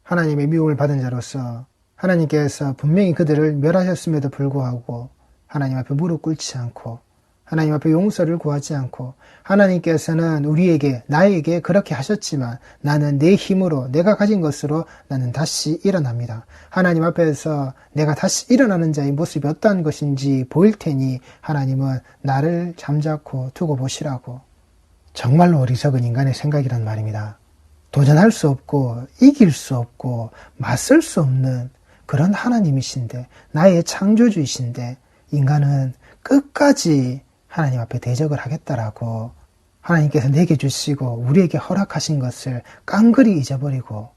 하나님의 미움을 받은 자로서 하나님께서 분명히 그들을 멸하셨음에도 불구하고 하나님 앞에 무릎 꿇지 않고 하나님 앞에 용서를 구하지 않고 하나님께서는 우리에게 나에게 그렇게 하셨지만 나는 내 힘으로 내가 가진 것으로 나는 다시 일어납니다. 하나님 앞에서 내가 다시 일어나는 자의 모습이 어떠한 것인지 보일 테니 하나님은 나를 잠자코 두고 보시라고. 정말로 어리석은 인간의 생각이란 말입니다. 도전할 수 없고 이길 수 없고 맞설 수 없는 그런 하나님이신데 나의 창조주이신데 인간은 끝까지 하나님 앞에 대적을 하겠다라고 하나님께서 내게 주시고 우리에게 허락하신 것을 깡그리 잊어버리고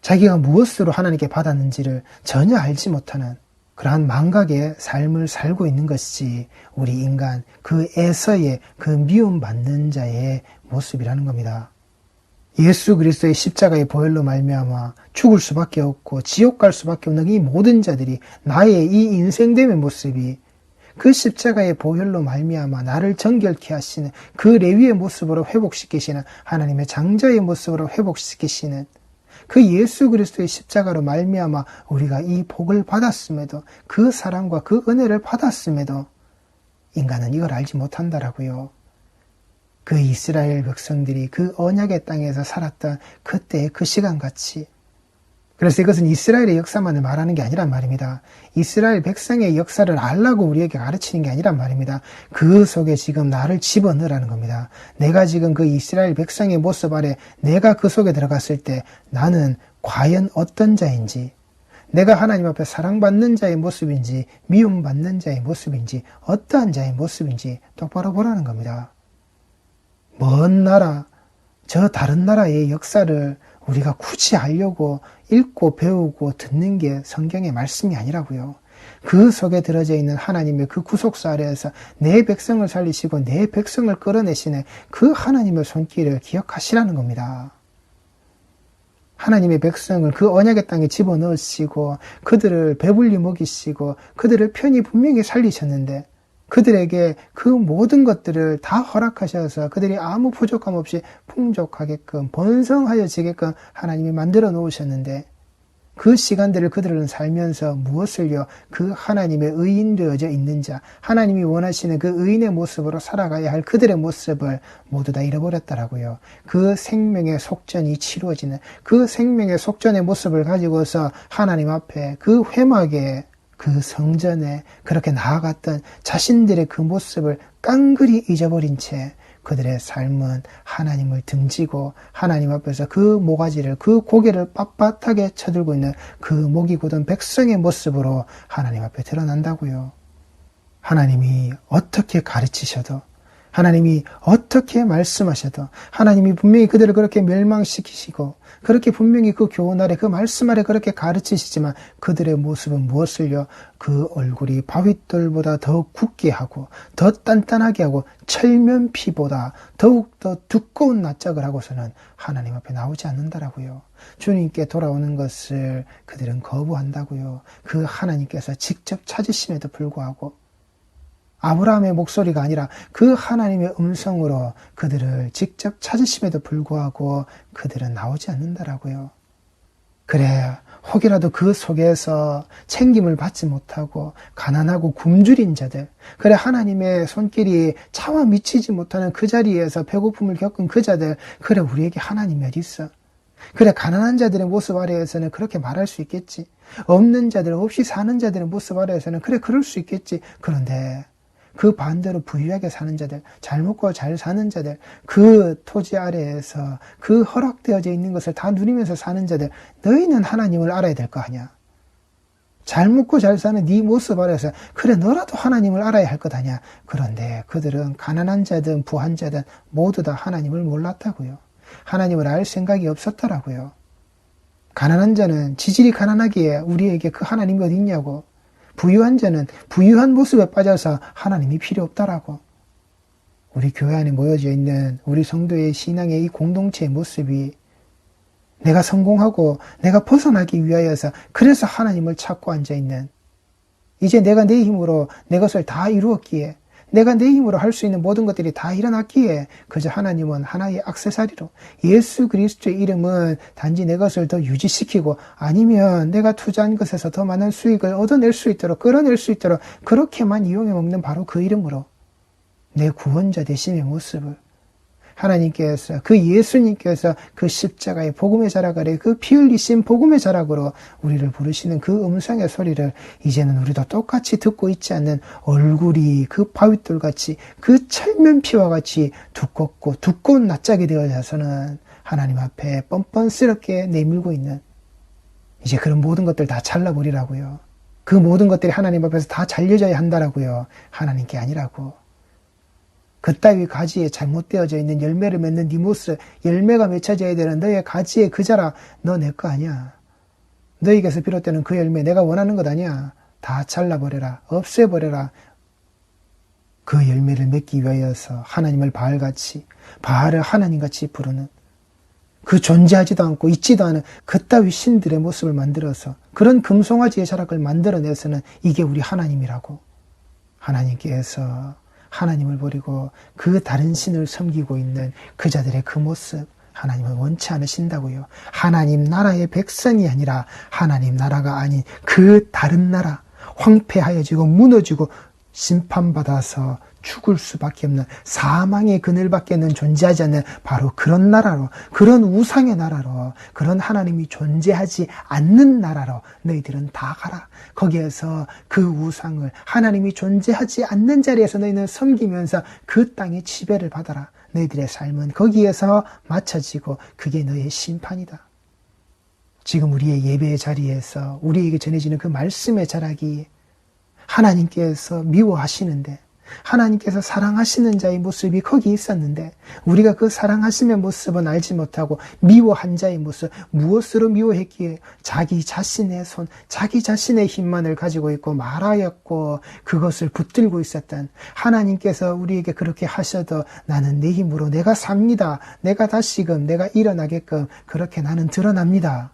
자기가 무엇으로 하나님께 받았는지를 전혀 알지 못하는 그러한 망각의 삶을 살고 있는 것이 우리 인간 그 에서의 그 미움받는 자의 모습이라는 겁니다. 예수 그리스도의 십자가의 보혈로 말미암아 죽을 수밖에 없고 지옥 갈 수밖에 없는 이 모든 자들이 나의 이 인생됨의 모습이 그 십자가의 보혈로 말미암아 나를 정결케 하시는 그 레위의 모습으로 회복시키시는 하나님의 장자의 모습으로 회복시키시는 그 예수 그리스도의 십자가로 말미암아 우리가 이 복을 받았음에도 그 사랑과 그 은혜를 받았음에도 인간은 이걸 알지 못한다라고요. 그 이스라엘 백성들이 그 언약의 땅에서 살았던 그때의 그 시간같이 그래서 이것은 이스라엘의 역사만을 말하는 게 아니란 말입니다. 이스라엘 백성의 역사를 알라고 우리에게 가르치는 게 아니란 말입니다. 그 속에 지금 나를 집어넣으라는 겁니다. 내가 지금 그 이스라엘 백성의 모습 아래 내가 그 속에 들어갔을 때 나는 과연 어떤 자인지 내가 하나님 앞에 사랑받는 자의 모습인지 미움받는 자의 모습인지 어떠한 자의 모습인지 똑바로 보라는 겁니다. 먼 나라, 저 다른 나라의 역사를 우리가 굳이 알려고 읽고 배우고 듣는 게 성경의 말씀이 아니라고요. 그 속에 들어져 있는 하나님의 그 구속사 아래에서 내 백성을 살리시고 내 백성을 끌어내시는 그 하나님의 손길을 기억하시라는 겁니다. 하나님의 백성을 그 언약의 땅에 집어넣으시고 그들을 배불리 먹이시고 그들을 편히 분명히 살리셨는데 그들에게 그 모든 것들을 다 허락하셔서 그들이 아무 부족함 없이 풍족하게끔 번성하여지게끔 하나님이 만들어 놓으셨는데 그 시간들을 그들은 살면서 무엇을요? 그 하나님의 의인 되어져 있는 자, 하나님이 원하시는 그 의인의 모습으로 살아가야 할 그들의 모습을 모두 다 잃어버렸다라고요. 그 생명의 속전이 치루어지는 그 생명의 속전의 모습을 가지고서 하나님 앞에 그 회막에 그 성전에 그렇게 나아갔던 자신들의 그 모습을 깡그리 잊어버린 채 그들의 삶은 하나님을 등지고 하나님 앞에서 그 모가지를 그 고개를 빳빳하게 쳐들고 있는 그 목이 굳은 백성의 모습으로 하나님 앞에 드러난다고요. 하나님이 어떻게 가르치셔도 하나님이 어떻게 말씀하셔도 하나님이 분명히 그들을 그렇게 멸망시키시고 그렇게 분명히 그 교훈 아래 그 말씀 아래 그렇게 가르치시지만 그들의 모습은 무엇을요? 그 얼굴이 바윗돌보다 더 굳게 하고 더 단단하게 하고 철면피보다 더욱더 두꺼운 낯짝을 하고서는 하나님 앞에 나오지 않는다라고요. 주님께 돌아오는 것을 그들은 거부한다고요. 그 하나님께서 직접 찾으심에도 불구하고 아브라함의 목소리가 아니라 그 하나님의 음성으로 그들을 직접 찾으심에도 불구하고 그들은 나오지 않는다라고요. 그래, 혹이라도 그 속에서 챙김을 받지 못하고 가난하고 굶주린 자들, 그래 하나님의 손길이 차와 미치지 못하는 그 자리에서 배고픔을 겪은 그 자들, 그래 우리에게 하나님이 어디 있어? 그래 가난한 자들의 모습 아래에서는 그렇게 말할 수 있겠지. 없는 자들, 없이 사는 자들의 모습 아래에서는 그래 그럴 수 있겠지. 그런데 그 반대로 부유하게 사는 자들, 잘 먹고 잘 사는 자들, 그 토지 아래에서 그 허락되어져 있는 것을 다 누리면서 사는 자들, 너희는 하나님을 알아야 될 거 아니야. 잘 먹고 잘 사는 네 모습 아래에서 그래 너라도 하나님을 알아야 할 것 아니야. 그런데 그들은 가난한 자든 부한 자든 모두 다 하나님을 몰랐다고요. 하나님을 알 생각이 없었더라고요. 가난한 자는 지질이 가난하기에 우리에게 그 하나님이 어디 있냐고. 부유한 자는 부유한 모습에 빠져서 하나님이 필요 없다라고. 우리 교회 안에 모여져 있는 우리 성도의 신앙의 이 공동체의 모습이 내가 성공하고 내가 벗어나기 위하여서 그래서 하나님을 찾고 앉아있는 이제 내가 내 힘으로 내 것을 다 이루었기에 내가 내 힘으로 할 수 있는 모든 것들이 다 일어났기에 그저 하나님은 하나의 액세서리로 예수 그리스도의 이름은 단지 내 것을 더 유지시키고 아니면 내가 투자한 것에서 더 많은 수익을 얻어낼 수 있도록 끌어낼 수 있도록 그렇게만 이용해 먹는 바로 그 이름으로 내 구원자 되심의 모습을 하나님께서 그 예수님께서 그 십자가의 복음의 자락 아래 그 피 흘리신 복음의 자락으로 우리를 부르시는 그 음성의 소리를 이제는 우리도 똑같이 듣고 있지 않는 얼굴이 그 바윗돌같이 그 철면피와 같이 두껍고 두꺼운 낯짝이 되어져서는 하나님 앞에 뻔뻔스럽게 내밀고 있는 이제 그런 모든 것들 다 잘라버리라고요. 그 모든 것들이 하나님 앞에서 다 잘려져야 한다라고요. 하나님께 아니라고. 그따위 가지에 잘못되어져 있는 열매를 맺는 네 모습, 열매가 맺혀져야 되는 너의 가지의 그 자라, 너 내 거 아니야. 너에게서 비롯되는 그 열매 내가 원하는 것 아니야. 다 잘라버려라. 없애버려라. 그 열매를 맺기 위하여서 하나님을 바알같이, 바알을 하나님같이 부르는 그 존재하지도 않고 있지도 않은 그따위 신들의 모습을 만들어서 그런 금송아지의 자락을 만들어내서는 이게 우리 하나님이라고. 하나님께서 하나님을 버리고 그 다른 신을 섬기고 있는 그 자들의 그 모습 하나님은 원치 않으신다고요. 하나님 나라의 백성이 아니라 하나님 나라가 아닌 그 다른 나라, 황폐하여지고 무너지고 심판받아서 죽을 수밖에 없는 사망의 그늘밖에는 존재하지 않는 바로 그런 나라로, 그런 우상의 나라로, 그런 하나님이 존재하지 않는 나라로 너희들은 다 가라. 거기에서 그 우상을 하나님이 존재하지 않는 자리에서 너희는 섬기면서 그 땅의 지배를 받아라. 너희들의 삶은 거기에서 맞춰지고 그게 너의 심판이다. 지금 우리의 예배의 자리에서 우리에게 전해지는 그 말씀의 자락이 하나님께서 미워하시는데 하나님께서 사랑하시는 자의 모습이 거기 있었는데 우리가 그 사랑하심의 모습은 알지 못하고 미워한 자의 모습, 무엇으로 미워했기에 자기 자신의 손, 자기 자신의 힘만을 가지고 있고 말하였고 그것을 붙들고 있었던 하나님께서 우리에게 그렇게 하셔도 나는 내 힘으로 내가 삽니다. 내가 다시금 내가 일어나게끔 그렇게 나는 드러납니다.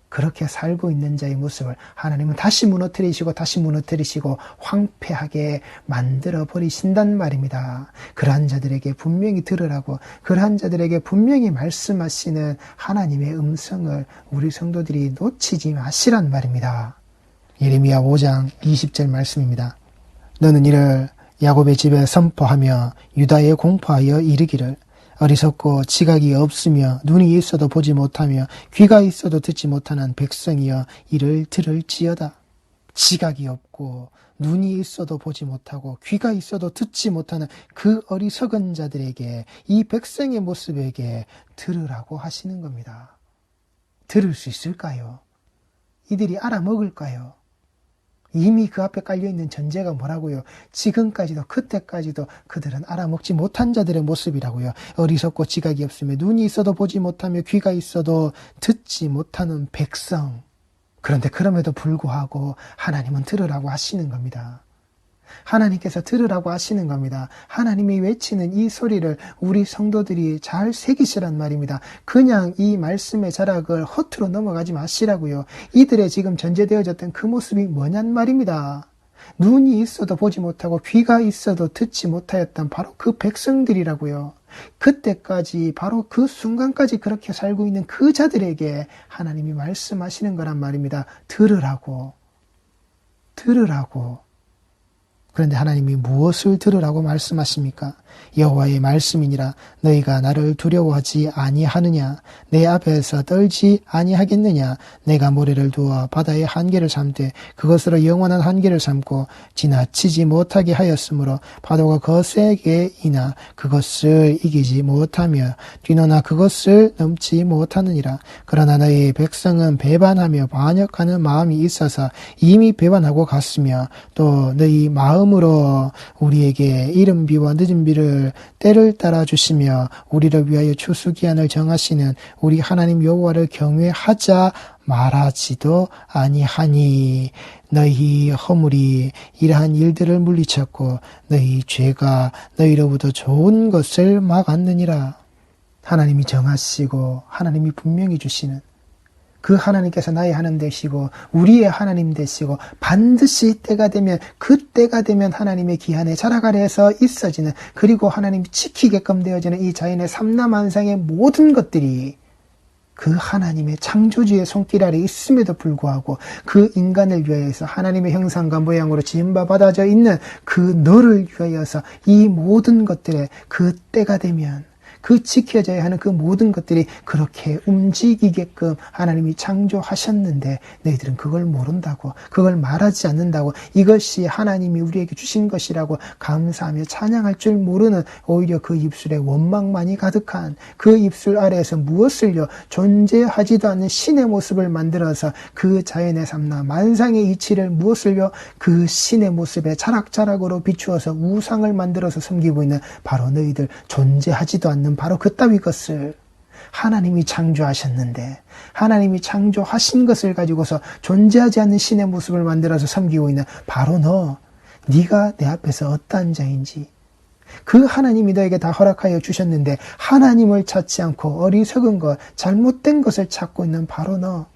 그렇게 살고 있는 자의 모습을 하나님은 다시 무너뜨리시고 황폐하게 만들어 버리신단 말입니다. 그러한 자들에게 분명히 들으라고, 그러한 자들에게 분명히 말씀하시는 하나님의 음성을 우리 성도들이 놓치지 마시란 말입니다. 예레미야 5장 20절 말씀입니다. 너는 이를 야곱의 집에 선포하며 유다에 공포하여 이르기를 어리석고 지각이 없으며 눈이 있어도 보지 못하며 귀가 있어도 듣지 못하는 백성이여 이를 들을지어다. 지각이 없고 눈이 있어도 보지 못하고 귀가 있어도 듣지 못하는 그 어리석은 자들에게 이 백성의 모습에게 들으라고 하시는 겁니다. 들을 수 있을까요? 이들이 알아먹을까요? 이미 그 앞에 깔려있는 전제가 뭐라고요? 지금까지도 그때까지도 그들은 알아먹지 못한 자들의 모습이라고요. 어리석고 지각이 없으며 눈이 있어도 보지 못하며 귀가 있어도 듣지 못하는 백성. 그런데 그럼에도 불구하고 하나님은 들으라고 하시는 겁니다. 하나님께서 들으라고 하시는 겁니다. 하나님이 외치는 이 소리를 우리 성도들이 잘 새기시란 말입니다. 그냥 이 말씀의 자락을 허투루 넘어가지 마시라고요. 이들의 지금 전제되어졌던 그 모습이 뭐냔 말입니다. 눈이 있어도 보지 못하고 귀가 있어도 듣지 못하였던 바로 그 백성들이라고요. 그때까지 바로 그 순간까지 그렇게 살고 있는 그 자들에게 하나님이 말씀하시는 거란 말입니다. 들으라고. 그런데 하나님이 무엇을 들으라고 말씀하십니까? 여호와의 말씀이니라. 너희가 나를 두려워하지 아니하느냐? 내 앞에서 떨지 아니하겠느냐? 내가 모래를 두어 바다의 한계를 삼되 그것으로 영원한 한계를 삼고 지나치지 못하게 하였으므로 파도가 거세게 이나 그것을 이기지 못하며 뛰노나 그것을 넘지 못하느니라. 그러나 너희 백성은 배반하며 반역하는 마음이 있어서 이미 배반하고 갔으며 또 너희 마음으로 우리에게 이른 비와 늦은 비를 때를 따라 주시며 우리를 위하여 추수기한을 정하시는 우리 하나님 여호와를 경외하자 말하지도 아니하니 너희 허물이 이러한 일들을 물리쳤고 너희 죄가 너희로부터 좋은 것을 막았느니라. 하나님이 정하시고 하나님이 분명히 주시는 그 하나님께서 나의 하나님 되시고 우리의 하나님 되시고 반드시 때가 되면 그 때가 되면 하나님의 기한에 자락 아래에서 있어지는 그리고 하나님이 지키게끔 되어지는 이 자연의 삼라만상의 모든 것들이 그 하나님의 창조주의 손길 아래 있음에도 불구하고 그 인간을 위하여서 하나님의 형상과 모양으로 지음바 받아져 있는 그 너를 위하여서 이 모든 것들에 그 때가 되면 그 지켜져야 하는 그 모든 것들이 그렇게 움직이게끔 하나님이 창조하셨는데 너희들은 그걸 모른다고, 그걸 말하지 않는다고, 이것이 하나님이 우리에게 주신 것이라고 감사하며 찬양할 줄 모르는 오히려 그 입술에 원망만이 가득한 그 입술 아래에서 무엇을요 존재하지도 않는 신의 모습을 만들어서 그 자연의 삼라 만상의 이치를 무엇을요 그 신의 모습에 자락자락으로 비추어서 우상을 만들어서 섬기고 있는 바로 너희들 존재하지도 않는 바로 그따위 것을 하나님이 창조하셨는데 하나님이 창조하신 것을 가지고서 존재하지 않는 신의 모습을 만들어서 섬기고 있는 바로 너, 네가 내 앞에서 어떠한 자인지 그 하나님이 너에게 다 허락하여 주셨는데 하나님을 찾지 않고 어리석은 것, 잘못된 것을 찾고 있는 바로 너.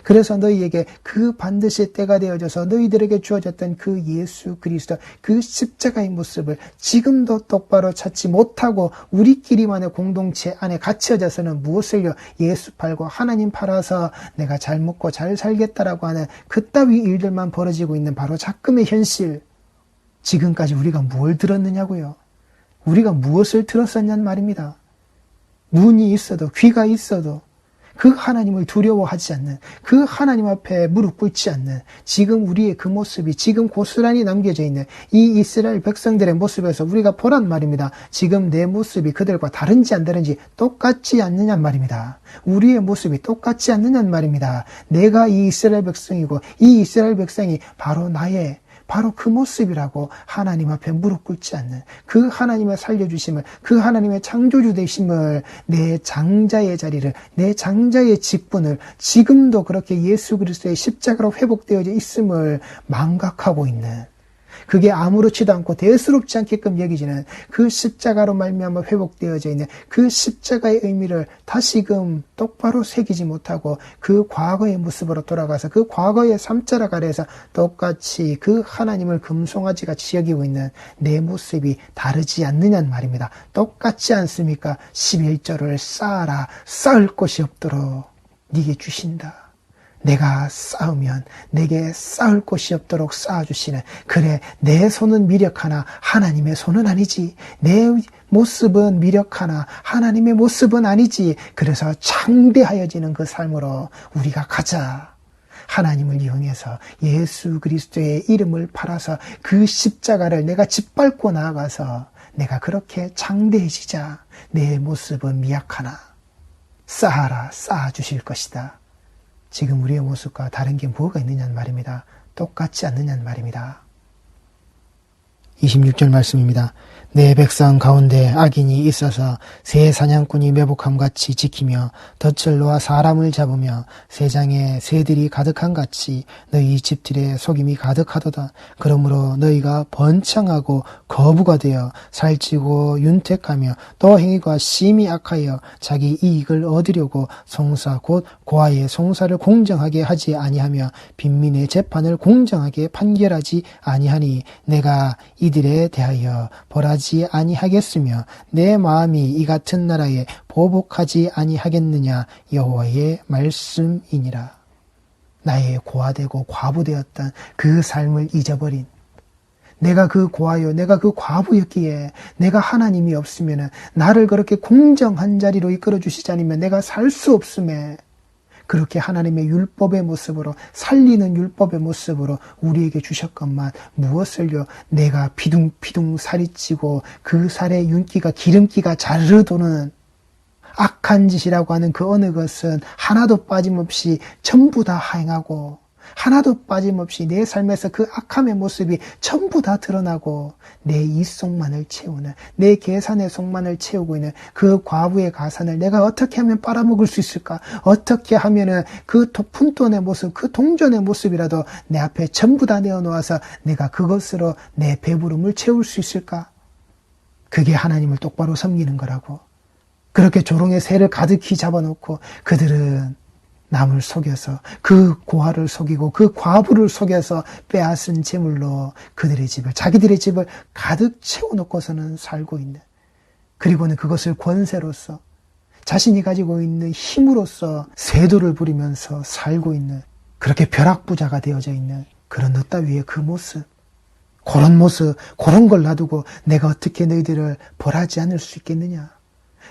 그래서 너희에게 그 반드시 때가 되어져서 너희들에게 주어졌던 그 예수 그리스도 그 십자가의 모습을 지금도 똑바로 찾지 못하고 우리끼리만의 공동체 안에 갇혀져서는 무엇을요 예수 팔고 하나님 팔아서 내가 잘 먹고 잘 살겠다라고 하는 그따위 일들만 벌어지고 있는 바로 작금의 현실. 지금까지 우리가 뭘 들었느냐고요. 우리가 무엇을 들었었냔 말입니다. 눈이 있어도 귀가 있어도 그 하나님을 두려워하지 않는 그 하나님 앞에 무릎 꿇지 않는 지금 우리의 그 모습이 지금 고스란히 남겨져 있는 이 이스라엘 백성들의 모습에서 우리가 보란 말입니다. 지금 내 모습이 그들과 다른지 안 다른지 똑같지 않느냔 말입니다. 우리의 모습이 똑같지 않느냔 말입니다. 내가 이 이스라엘 백성이고 이 이스라엘 백성이 바로 나의 바로 그 모습이라고 하나님 앞에 무릎 꿇지 않는 그 하나님의 살려주심을 그 하나님의 창조주 되심을 내 장자의 자리를 내 장자의 직분을 지금도 그렇게 예수 그리스도의 십자가로 회복되어져 있음을 망각하고 있는 그게 아무렇지도 않고 대수롭지 않게끔 여기지는 그 십자가로 말미암아 회복되어져 있는 그 십자가의 의미를 다시금 똑바로 새기지 못하고 그 과거의 모습으로 돌아가서 그 과거의 삼자락 아래에서 똑같이 그 하나님을 금송아지 같이 여기고 있는 내 모습이 다르지 않느냐는 말입니다. 똑같지 않습니까? 11절을 쌓아라. 쌓을 곳이 없도록 네게 주신다. 내가 쌓으면 내게 쌓을 곳이 없도록 쌓아주시는 그래 내 손은 미력하나 하나님의 손은 아니지 내 모습은 미력하나 하나님의 모습은 아니지 그래서 창대하여지는 그 삶으로 우리가 가자. 하나님을 이용해서 예수 그리스도의 이름을 팔아서 그 십자가를 내가 짓밟고 나아가서 내가 그렇게 창대해지자. 내 모습은 미약하나 쌓아라 쌓아주실 것이다. 지금 우리의 모습과 다른 게 뭐가 있느냐는 말입니다. 똑같지 않느냐는 말입니다. 26절 말씀입니다. 내 백성 가운데 악인이 있어서 새 사냥꾼이 매복함같이 지키며 덫을 놓아 사람을 잡으며 새장에 새들이 가득한 같이 너희 집들에 속임이 가득하도다. 그러므로 너희가 번창하고 거부가 되어 살찌고 윤택하며 또 행위가 심히 악하여 자기 이익을 얻으려고 송사 곧 고아의 송사를 공정하게 하지 아니하며 빈민의 재판을 공정하게 판결하지 아니하니 내가 이들에 대하여 벌하지 아니하겠으며 내 마음이 이 같은 나라에 보복하지 아니하겠느냐 여호와의 말씀이니라. 나의 고아되고 과부되었던 그 삶을 잊어버린 내가 그 고아요 내가 그 과부였기에 내가 하나님이 없으면 나를 그렇게 공정한 자리로 이끌어 주시지 않으면 내가 살 수 없음에 그렇게 하나님의 율법의 모습으로 살리는 율법의 모습으로 우리에게 주셨건만 무엇을요 내가 피둥피둥 살이 찌고 그 살에 윤기가 기름기가 자르르 도는 악한 짓이라고 하는 그 어느 것은 하나도 빠짐없이 전부 다 행하고 하나도 빠짐없이 내 삶에서 그 악함의 모습이 전부 다 드러나고 내 이속만을 채우는 내 계산의 속만을 채우고 있는 그 과부의 가산을 내가 어떻게 하면 빨아먹을 수 있을까? 어떻게 하면은 그 푼돈의 모습, 그 동전의 모습이라도 내 앞에 전부 다 내어놓아서 내가 그것으로 내 배부름을 채울 수 있을까? 그게 하나님을 똑바로 섬기는 거라고. 그렇게 조롱의 새를 가득히 잡아놓고 그들은 남을 속여서 그 고아를 속이고 그 과부를 속여서 빼앗은 재물로 그들의 집을, 자기들의 집을 가득 채워놓고서는 살고 있는, 그리고는 그것을 권세로서 자신이 가지고 있는 힘으로써 세도를 부리면서 살고 있는, 그렇게 벼락부자가 되어져 있는 그런 너 따위의 그 모습, 그런 모습, 그런 걸 놔두고 내가 어떻게 너희들을 벌하지 않을 수 있겠느냐?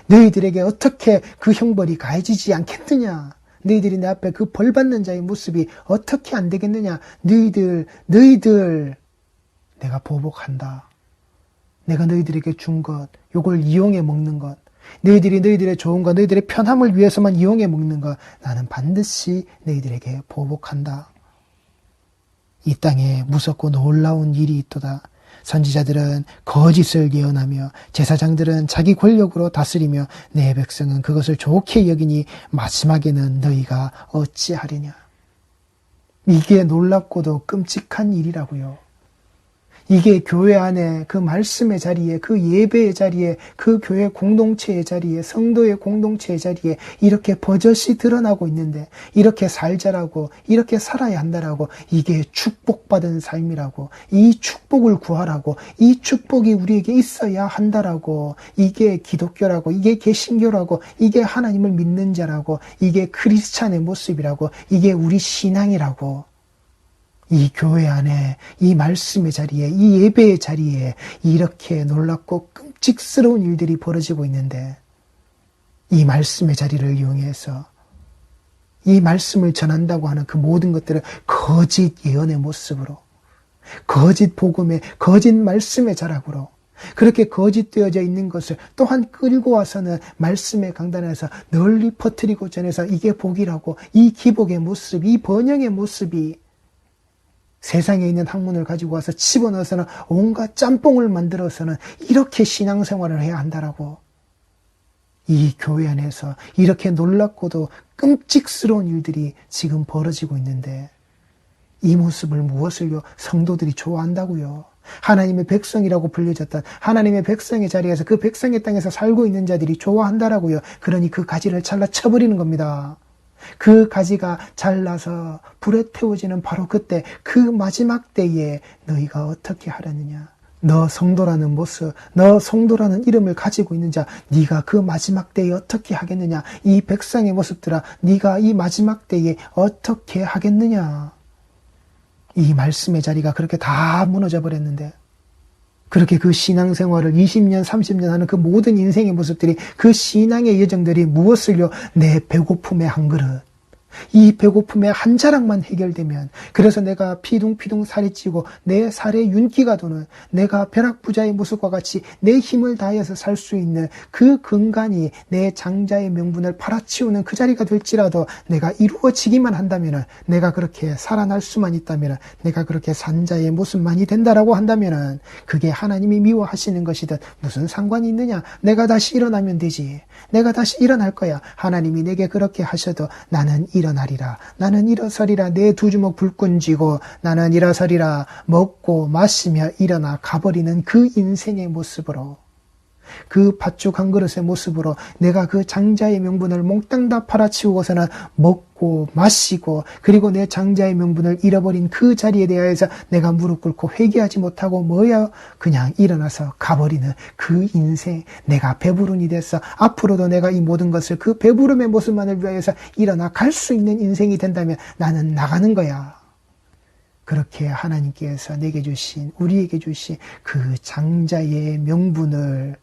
너희들에게 어떻게 그 형벌이 가해지지 않겠느냐? 너희들이 내 앞에 그 벌 받는 자의 모습이 어떻게 안 되겠느냐? 너희들 내가 보복한다. 내가 너희들에게 준 것, 요걸 이용해 먹는 것, 너희들이 너희들의 좋은과 너희들의 편함을 위해서만 이용해 먹는 것, 나는 반드시 너희들에게 보복한다. 이 땅에 무섭고 놀라운 일이 있도다. 선지자들은 거짓을 예언하며 제사장들은 자기 권력으로 다스리며 내 백성은 그것을 좋게 여기니 마지막에는 너희가 어찌하리냐. 이게 놀랍고도 끔찍한 일이라고요. 이게 교회 안에 그 말씀의 자리에, 그 예배의 자리에, 그 교회 공동체의 자리에, 성도의 공동체의 자리에 이렇게 버젓이 드러나고 있는데, 이렇게 살자라고, 이렇게 살아야 한다라고, 이게 축복받은 삶이라고, 이 축복을 구하라고, 이 축복이 우리에게 있어야 한다라고, 이게 기독교라고, 이게 개신교라고, 이게 하나님을 믿는 자라고, 이게 크리스찬의 모습이라고, 이게 우리 신앙이라고, 이 교회 안에, 이 말씀의 자리에, 이 예배의 자리에 이렇게 놀랍고 끔찍스러운 일들이 벌어지고 있는데, 이 말씀의 자리를 이용해서 이 말씀을 전한다고 하는 그 모든 것들을 거짓 예언의 모습으로, 거짓 복음의, 거짓 말씀의 자락으로 그렇게 거짓되어져 있는 것을 또한 끌고 와서는 말씀의 강단에서 널리 퍼뜨리고 전해서 이게 복이라고, 이 기복의 모습, 이 번영의 모습이 세상에 있는 학문을 가지고 와서 집어넣어서는 온갖 짬뽕을 만들어서는 이렇게 신앙생활을 해야 한다라고, 이 교회 안에서 이렇게 놀랍고도 끔찍스러운 일들이 지금 벌어지고 있는데, 이 모습을 무엇을요? 성도들이 좋아한다고요. 하나님의 백성이라고 불려졌던 하나님의 백성의 자리에서 그 백성의 땅에서 살고 있는 자들이 좋아한다라고요. 그러니 그 가지를 잘라 쳐버리는 겁니다. 그 가지가 잘라서 불에 태워지는 바로 그때, 그 마지막 때에 너희가 어떻게 하려느냐. 너 성도라는 모습, 너 성도라는 이름을 가지고 있는 자, 네가 그 마지막 때에 어떻게 하겠느냐. 이 백성의 모습들아, 네가 이 마지막 때에 어떻게 하겠느냐. 이 말씀의 자리가 그렇게 다 무너져 버렸는데, 그렇게 그 신앙생활을 20년, 30년 하는 그 모든 인생의 모습들이, 그 신앙의 여정들이 무엇을요? 내 배고픔의 한 그릇, 이 배고픔의 한 자락만 해결되면, 그래서 내가 피둥피둥 살이 찌고 내 살에 윤기가 도는, 내가 벼락부자의 모습과 같이 내 힘을 다해서 살 수 있는 그 근간이 내 장자의 명분을 팔아치우는 그 자리가 될지라도 내가 이루어지기만 한다면, 내가 그렇게 살아날 수만 있다면, 내가 그렇게 산 자의 모습만이 된다라고 한다면, 그게 하나님이 미워하시는 것이든 무슨 상관이 있느냐. 내가 다시 일어나면 되지. 내가 다시 일어날 거야. 하나님이 내게 그렇게 하셔도 나는 일어나리라. 나는 일어서리라. 내 두 주먹 불끈 쥐고 나는 일어서리라. 먹고 마시며 일어나 가버리는 그 인생의 모습으로, 그 팥죽 한 그릇의 모습으로 내가 그 장자의 명분을 몽땅 다 팔아치우고서는 먹고 마시고, 그리고 내 장자의 명분을 잃어버린 그 자리에 대하여서 내가 무릎 꿇고 회개하지 못하고 그냥 일어나서 가버리는 그 인생, 내가 배부른이 돼서 앞으로도 내가 이 모든 것을 그 배부름의 모습만을 위하여서 일어나 갈 수 있는 인생이 된다면 나는 나가는 거야. 그렇게 하나님께서 내게 주신, 우리에게 주신 그 장자의 명분을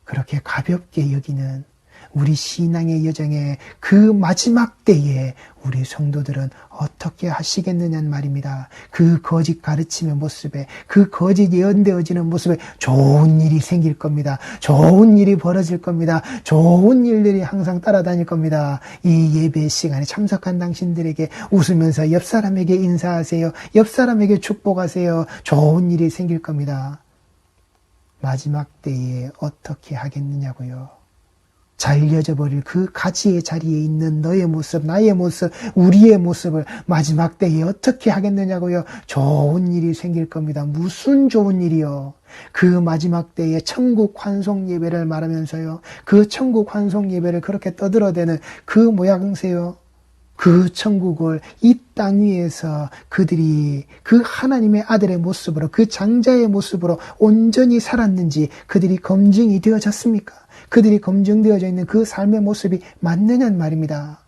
그렇게 가볍게 여기는 우리 신앙의 여정의 그 마지막 때에 우리 성도들은 어떻게 하시겠느냐는 말입니다. 그 거짓 가르침의 모습에, 그 거짓 예언되어지는 모습에 좋은 일이 생길 겁니다. 좋은 일이 벌어질 겁니다. 좋은 일들이 항상 따라다닐 겁니다. 이 예배 시간에 참석한 당신들에게 웃으면서 옆 사람에게 인사하세요. 옆 사람에게 축복하세요. 좋은 일이 생길 겁니다. 마지막 때에 어떻게 하겠느냐고요. 잘려져 버릴 그 가지의 자리에 있는 너의 모습, 나의 모습, 우리의 모습을 마지막 때에 어떻게 하겠느냐고요. 좋은 일이 생길 겁니다. 무슨 좋은 일이요? 그 마지막 때에 천국 환송 예배를 말하면서요, 그 천국 환송 예배를 그렇게 떠들어대는 그 모양새요, 그 천국을 이 땅 위에서 그들이 그 하나님의 아들의 모습으로, 그 장자의 모습으로 온전히 살았는지 그들이 검증이 되어졌습니까? 그들이 검증되어져 있는 그 삶의 모습이 맞느냐는 말입니다.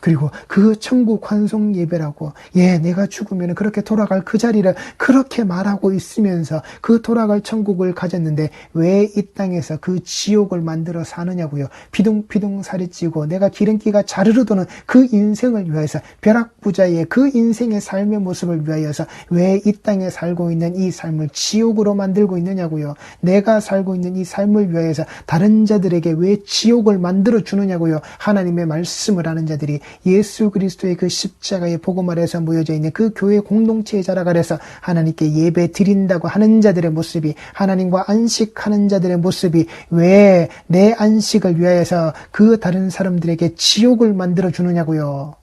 그리고 그 천국 환송 예배라고, 내가 죽으면 그렇게 돌아갈 그 자리를 그렇게 말하고 있으면서 그 돌아갈 천국을 가졌는데 왜 이 땅에서 그 지옥을 만들어 사느냐고요. 비둥비둥 살이 찌고 내가 기름기가 자르르 도는 그 인생을 위하여서, 벼락부자의 그 인생의 삶의 모습을 위하여서 왜 이 땅에 살고 있는 이 삶을 지옥으로 만들고 있느냐고요. 내가 살고 있는 이 삶을 위하여서 다른 자들에게 왜 지옥을 만들어 주느냐고요. 하나님의 말씀을 하는 자들이 예수 그리스도의 그 십자가의 복음 아래에서 모여져 있는 그 교회 공동체의 자락 아래서 하나님께 예배 드린다고 하는 자들의 모습이, 하나님과 안식하는 자들의 모습이 왜 내 안식을 위하여서 그 다른 사람들에게 지옥을 만들어 주느냐고요.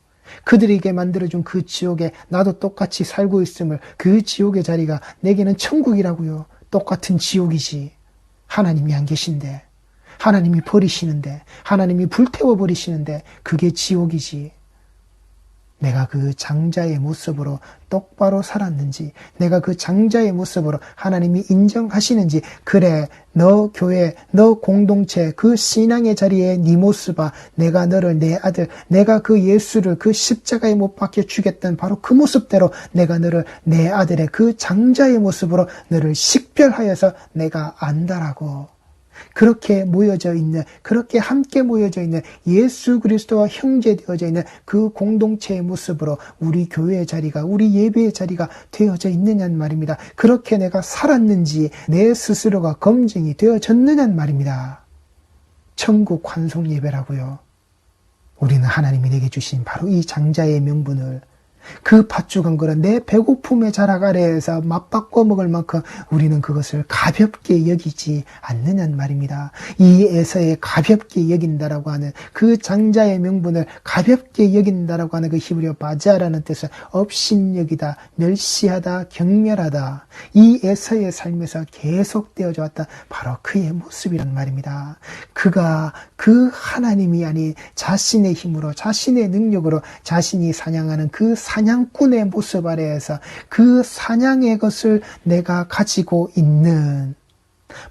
그들에게 만들어준 그 지옥에 나도 똑같이 살고 있음을, 그 지옥의 자리가 내게는 천국이라고요. 똑같은 지옥이지. 하나님이 안 계신데, 하나님이 버리시는데, 하나님이 불태워 버리시는데 그게 지옥이지. 내가 그 장자의 모습으로 똑바로 살았는지, 내가 그 장자의 모습으로 하나님이 인정하시는지, 그래, 너 교회, 너 공동체, 그 신앙의 자리에 네 모습아, 내가 너를, 내 아들, 내가 그 예수를 그 십자가에 못 박혀 죽였던 바로 그 모습대로 내가 너를 내 아들의 그 장자의 모습으로 너를 식별하여서 내가 안다라고. 그렇게 모여져 있는, 그렇게 함께 모여져 있는 예수 그리스도와 형제되어져 있는 그 공동체의 모습으로 우리 교회의 자리가, 우리 예배의 자리가 되어져 있느냐는 말입니다. 그렇게 내가 살았는지 내 스스로가 검증이 되어졌느냐는 말입니다. 천국 환송 예배라고요. 우리는 하나님이 내게 주신 바로 이 장자의 명분을, 그 팥죽한 거를 내 배고픔의 자락 아래에서 맛바꿔 먹을 만큼 우리는 그것을 가볍게 여기지 않느냐는 말입니다. 이 에서의 가볍게 여긴다라고 하는 그 장자의 명분을 가볍게 여긴다라고 하는 그 히브리어 바자라는 뜻은 업신여기다, 멸시하다, 경멸하다. 이 에서의 삶에서 계속되어져 왔다 바로 그의 모습이란 말입니다. 그가 그 하나님이 아닌 자신의 힘으로, 자신의 능력으로 자신이 사냥하는 그 사냥꾼의 모습 아래에서 그 사냥의 것을 내가 가지고 있는,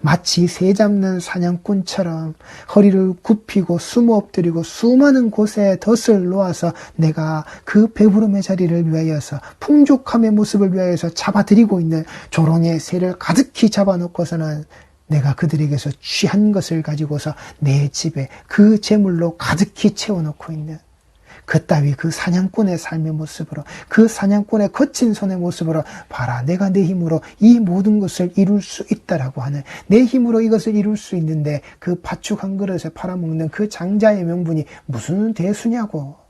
마치 새 잡는 사냥꾼처럼 허리를 굽히고 숨어 엎드리고 수많은 곳에 덫을 놓아서 내가 그 배부름의 자리를 위하여서, 풍족함의 모습을 위하여서 잡아들이고 있는, 조롱의 새를 가득히 잡아놓고서는 내가 그들에게서 취한 것을 가지고서 내 집에 그 재물로 가득히 채워놓고 있는 그따위 그 사냥꾼의 삶의 모습으로, 그 사냥꾼의 거친 손의 모습으로, 봐라, 내가 내 힘으로 이 모든 것을 이룰 수 있다라고 하는, 내 힘으로 이것을 이룰 수 있는데 그 팥죽 한 그릇에 팔아먹는 그 장자의 명분이 무슨 대수냐고.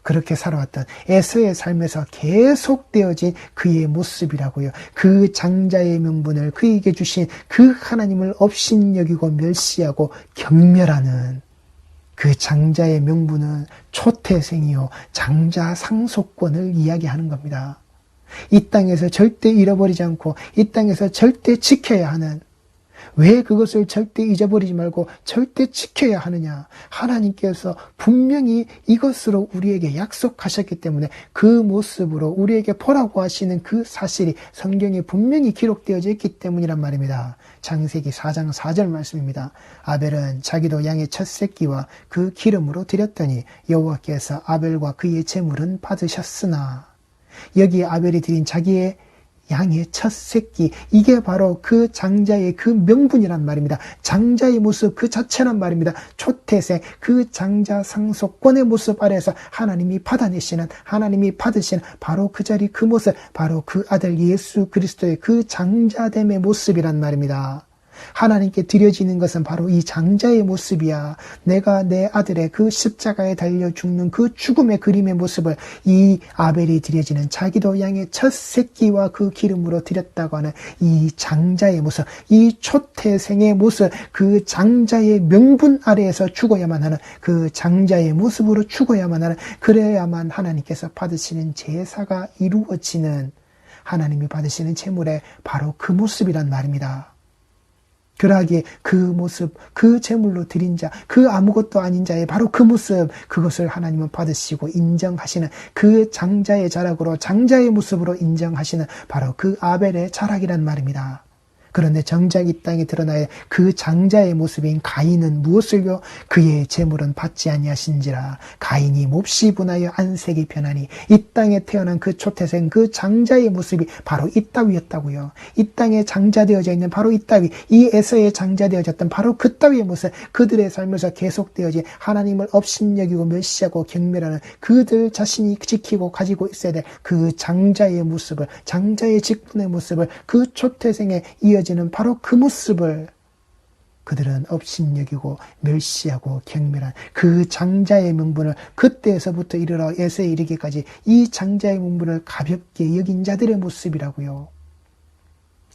그렇게 살아왔던 에서의 삶에서 계속되어진 그의 모습이라고요. 그 장자의 명분을, 그에게 주신 그 하나님을 업신여기고 멸시하고 경멸하는 그 장자의 명분은 초태생이요 장자 상속권을 이야기하는 겁니다. 이 땅에서 절대 잃어버리지 않고 이 땅에서 절대 지켜야 하는, 왜 그것을 절대 잊어버리지 말고 절대 지켜야 하느냐? 하나님께서 분명히 이것으로 우리에게 약속하셨기 때문에 그 모습으로 우리에게 보라고 하시는 그 사실이 성경에 분명히 기록되어져 있기 때문이란 말입니다. 창세기 4장 4절 말씀입니다. 아벨은 자기도 양의 첫 새끼와 그 기름으로 드렸더니 여호와께서 아벨과 그의 제물은 받으셨으나, 여기 아벨이 드린 자기의 양의 첫 새끼, 이게 바로 그 장자의 그 명분이란 말입니다. 장자의 모습 그 자체란 말입니다. 초태생, 그 장자 상속권의 모습 아래에서 하나님이 받아내시는, 하나님이 받으시는 바로 그 자리, 그 모습, 바로 그 아들 예수 그리스도의 그 장자됨의 모습이란 말입니다. 하나님께 드려지는 것은 바로 이 장자의 모습이야. 내가 내 아들의 그 십자가에 달려 죽는 그 죽음의 그림의 모습을 이 아벨이 드려지는 자기도 양의 첫 새끼와 그 기름으로 드렸다고 하는 이 장자의 모습, 이 초태생의 모습, 그 장자의 명분 아래에서 죽어야만 하는, 그 장자의 모습으로 죽어야만 하는, 그래야만 하나님께서 받으시는 제사가 이루어지는, 하나님이 받으시는 제물의 바로 그 모습이란 말입니다. 그러하기에 그 모습, 그 제물로 드린 자, 그 아무것도 아닌 자의 바로 그 모습, 그것을 하나님은 받으시고 인정하시는 그 장자의 자락으로, 장자의 모습으로 인정하시는 바로 그 아벨의 자락이란 말입니다. 그런데 정작 이 땅에 드러나야 그 장자의 모습인 가인은 무엇을요? 그의 재물은 받지 아니하신지라. 가인이 몹시 분하여 안색이 변하니 이 땅에 태어난 그 초태생 그 장자의 모습이 바로 이 따위였다고요. 이 땅에 장자되어져 있는 바로 이 따위, 이 에서의 장자되어졌던 바로 그 따위의 모습, 그들의 삶에서 계속되어진 하나님을 업신여기고 멸시하고 경멸하는 그들 자신이 지키고 가지고 있어야 될 그 장자의 모습을, 장자의 직분의 모습을, 그 초태생에 이어지는 바로 그 모습을 그들은 업신여기고 멸시하고 경멸한 그 장자의 명분을 그때에서부터 이르러 에서에 이르기까지 이 장자의 명분을 가볍게 여긴 자들의 모습이라고요.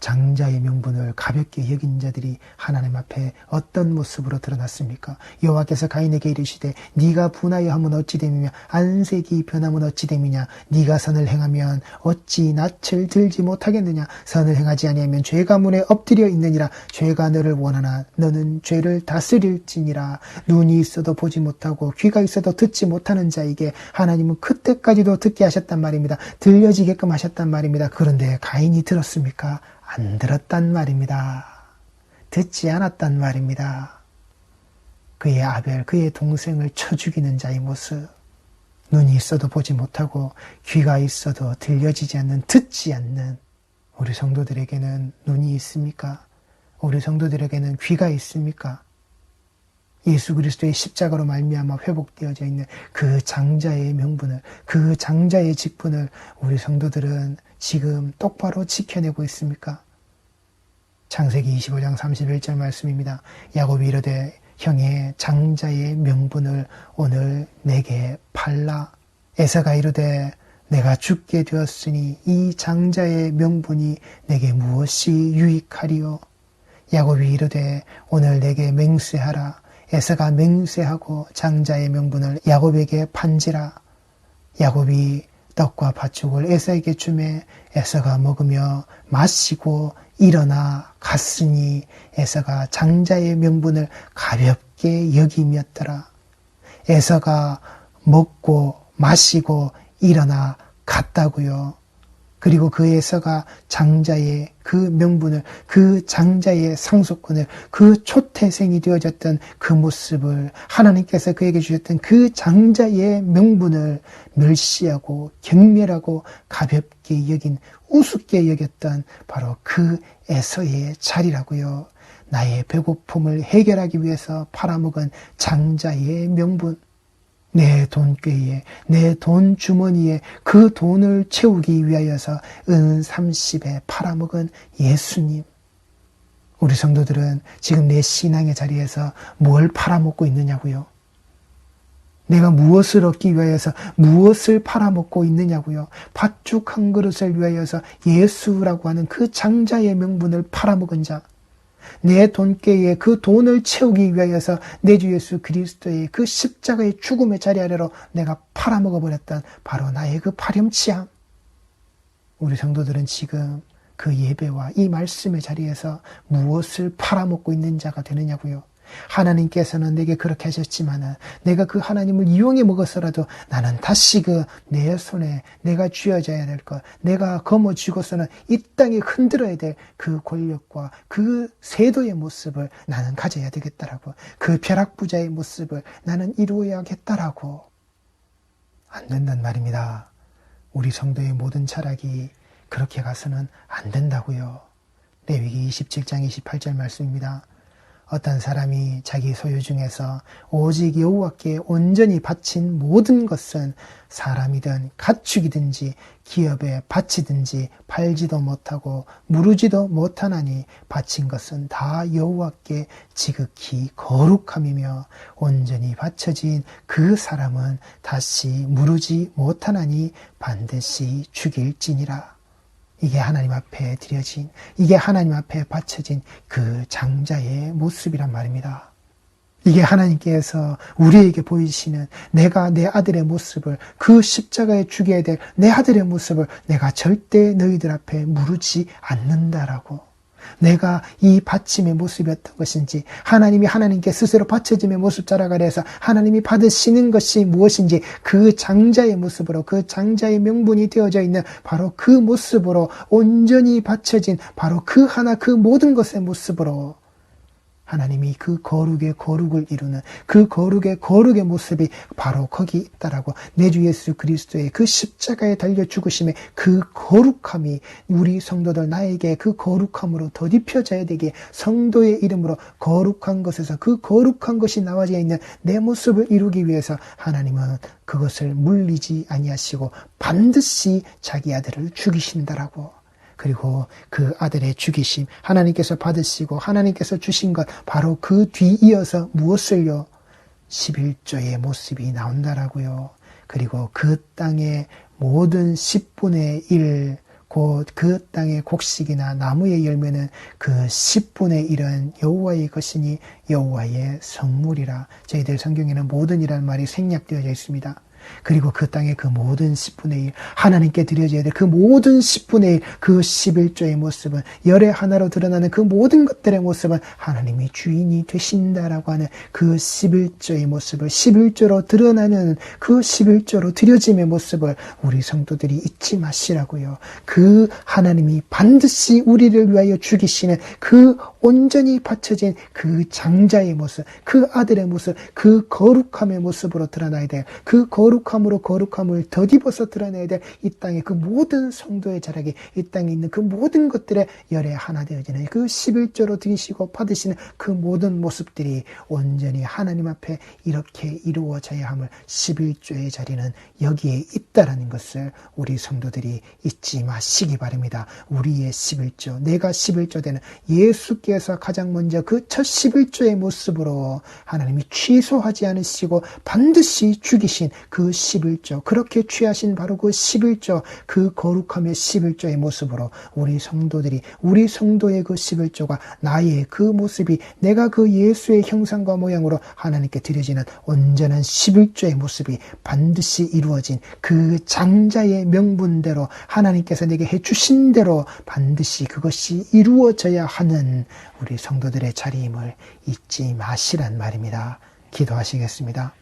장자의 명분을 가볍게 여긴 자들이 하나님 앞에 어떤 모습으로 드러났습니까? 여호와께서 가인에게 이르시되 네가 분하여 하면 어찌 됨이며 안색이 변하면 어찌 됨이냐. 네가 선을 행하면 어찌 낯을 들지 못하겠느냐. 선을 행하지 아니하면 죄가 문에 엎드려 있느니라. 죄가 너를 원하나 너는 죄를 다스릴지니라. 눈이 있어도 보지 못하고 귀가 있어도 듣지 못하는 자에게 하나님은 그때까지도 듣게 하셨단 말입니다. 들려지게끔 하셨단 말입니다. 그런데 가인이 들었습니까? 안 들었단 말입니다. 듣지 않았단 말입니다. 그의 아벨, 그의 동생을 쳐 죽이는 자의 모습. 눈이 있어도 보지 못하고 귀가 있어도 들려지지 않는, 듣지 않는 우리 성도들에게는 눈이 있습니까? 우리 성도들에게는 귀가 있습니까? 예수 그리스도의 십자가로 말미암아 회복되어져 있는 그 장자의 명분을, 그 장자의 직분을 우리 성도들은 지금 똑바로 지켜내고 있습니까? 창세기 25장 31절 말씀입니다. 야곱이 이르되 형의 장자의 명분을 오늘 내게 팔라. 에사가 이르되 내가 죽게 되었으니 이 장자의 명분이 내게 무엇이 유익하리요? 야곱이 이르되 오늘 내게 맹세하라. 에사가 맹세하고 장자의 명분을 야곱에게 판지라. 야곱이 떡과 팥죽을 에사에게 주매 에사가 먹으며 마시고 일어나 갔으니 에사가 장자의 명분을 가볍게 여김이었더라. 에사가 먹고 마시고 일어나 갔다고요. 그리고 그 에서가 장자의 그 명분을, 그 장자의 상속권을, 그 초태생이 되어졌던 그 모습을, 하나님께서 그에게 주셨던 그 장자의 명분을 멸시하고 경멸하고 가볍게 여긴, 우습게 여겼던 바로 그 에서의 자리라고요. 나의 배고픔을 해결하기 위해서 팔아먹은 장자의 명분, 내 돈꾀에, 내 돈 주머니에 그 돈을 채우기 위하여서 은 30에 팔아먹은 예수님. 우리 성도들은 지금 내 신앙의 자리에서 뭘 팔아먹고 있느냐고요? 내가 무엇을 얻기 위하여서 무엇을 팔아먹고 있느냐고요? 팥죽 한 그릇을 위하여서 예수라고 하는 그 장자의 명분을 팔아먹은 자, 내 돈께에 그 돈을 채우기 위하여서 내 주 예수 그리스도의 그 십자가의 죽음의 자리 아래로 내가 팔아먹어버렸던 바로 나의 그 파렴치함. 우리 성도들은 지금 그 예배와 이 말씀의 자리에서 무엇을 팔아먹고 있는 자가 되느냐고요. 하나님께서는 내게 그렇게 하셨지만은 내가 그 하나님을 이용해 먹어서라도 나는 다시 그 내 손에 내가 쥐어져야 될 것, 내가 거머쥐고서는 이 땅에 흔들어야 될 그 권력과 그 세도의 모습을 나는 가져야 되겠다라고, 그 벼락부자의 모습을 나는 이루어야겠다라고. 안 된단 말입니다. 우리 성도의 모든 철학이 그렇게 가서는 안 된다고요. 레위기 27장 28절 말씀입니다. 어떤 사람이 자기 소유 중에서 오직 여호와께 온전히 바친 모든 것은 사람이든 가축이든지 기업에 바치든지 팔지도 못하고 무르지도 못하나니 바친 것은 다 여호와께 지극히 거룩함이며 온전히 바쳐진 그 사람은 다시 무르지 못하나니 반드시 죽일지니라. 이게 하나님 앞에 드려진, 이게 하나님 앞에 바쳐진 그 장자의 모습이란 말입니다. 이게 하나님께서 우리에게 보이시는 내가 내 아들의 모습을, 그 십자가에 죽여야 될 내 아들의 모습을 내가 절대 너희들 앞에 무르지 않는다라고, 내가 이 받침의 모습이 어떤 것인지, 하나님이 하나님께 스스로 바쳐짐의 모습 자라가려 해서 하나님이 받으시는 것이 무엇인지, 그 장자의 모습으로, 그 장자의 명분이 되어져 있는 바로 그 모습으로, 온전히 바쳐진 바로 그 하나, 그 모든 것의 모습으로 하나님이 그 거룩의 거룩을 이루는 그 거룩의 거룩의 모습이 바로 거기 있다라고, 내 주 예수 그리스도의 그 십자가에 달려 죽으심의 그 거룩함이 우리 성도들, 나에게 그 거룩함으로 덧입혀져야 되기에, 성도의 이름으로 거룩한 것에서 그 거룩한 것이 나와져 있는 내 모습을 이루기 위해서 하나님은 그것을 물리지 아니하시고 반드시 자기 아들을 죽이신다라고. 그리고 그 아들의 죽이심, 하나님께서 받으시고 하나님께서 주신 것, 바로 그 뒤이어서 무엇을요? 11조의 모습이 나온다라고요. 그리고 그 땅의 모든 10분의 1, 곧 그 땅의 곡식이나 나무의 열매는 그 10분의 1은 여호와의 것이니 여호와의 성물이라. 저희들 성경에는 모든이라는 말이 생략되어져 있습니다. 그리고 그 땅의 그 모든 10분의 1, 하나님께 드려져야 될 그 모든 10분의 1, 그 11조의 모습은, 열의 하나로 드러나는 그 모든 것들의 모습은 하나님이 주인이 되신다라고 하는 그 11조의 모습을, 11조로 드러나는 그 11조로 드려짐의 모습을 우리 성도들이 잊지 마시라고요. 그 하나님이 반드시 우리를 위하여 죽이시는 그 온전히 바쳐진 그 장자의 모습, 그 아들의 모습, 그 거룩함의 모습으로 드러나야 될, 그 거룩함으로 거룩함을 덧입어서 드러내야 될 이 땅의 그 모든 성도의 자락이, 이 땅에 있는 그 모든 것들의 열에 하나 되어지는 그 11조로 드리시고 받으시는 그 모든 모습들이 온전히 하나님 앞에 이렇게 이루어져야 함을, 11조의 자리는 여기에 있다라는 것을 우리 성도들이 잊지 마시기 바랍니다. 우리의 11조, 내가 11조 되는 예수께서 가장 먼저 그 첫 11조의 모습으로 하나님이 취소하지 않으시고 반드시 죽이신 그 11조, 그렇게 취하신 바로 그 11조, 그 거룩함의 11조의 모습으로 우리 성도들이, 우리 성도의 그 11조가 나의 그 모습이, 내가 그 예수의 형상과 모양으로 하나님께 드려지는 온전한 11조의 모습이 반드시 이루어진 그 장자의 명분대로, 하나님께서 내게 해주신 대로 반드시 그것이 이루어져야 하는 우리 성도들의 자리임을 잊지 마시란 말입니다. 기도하시겠습니다.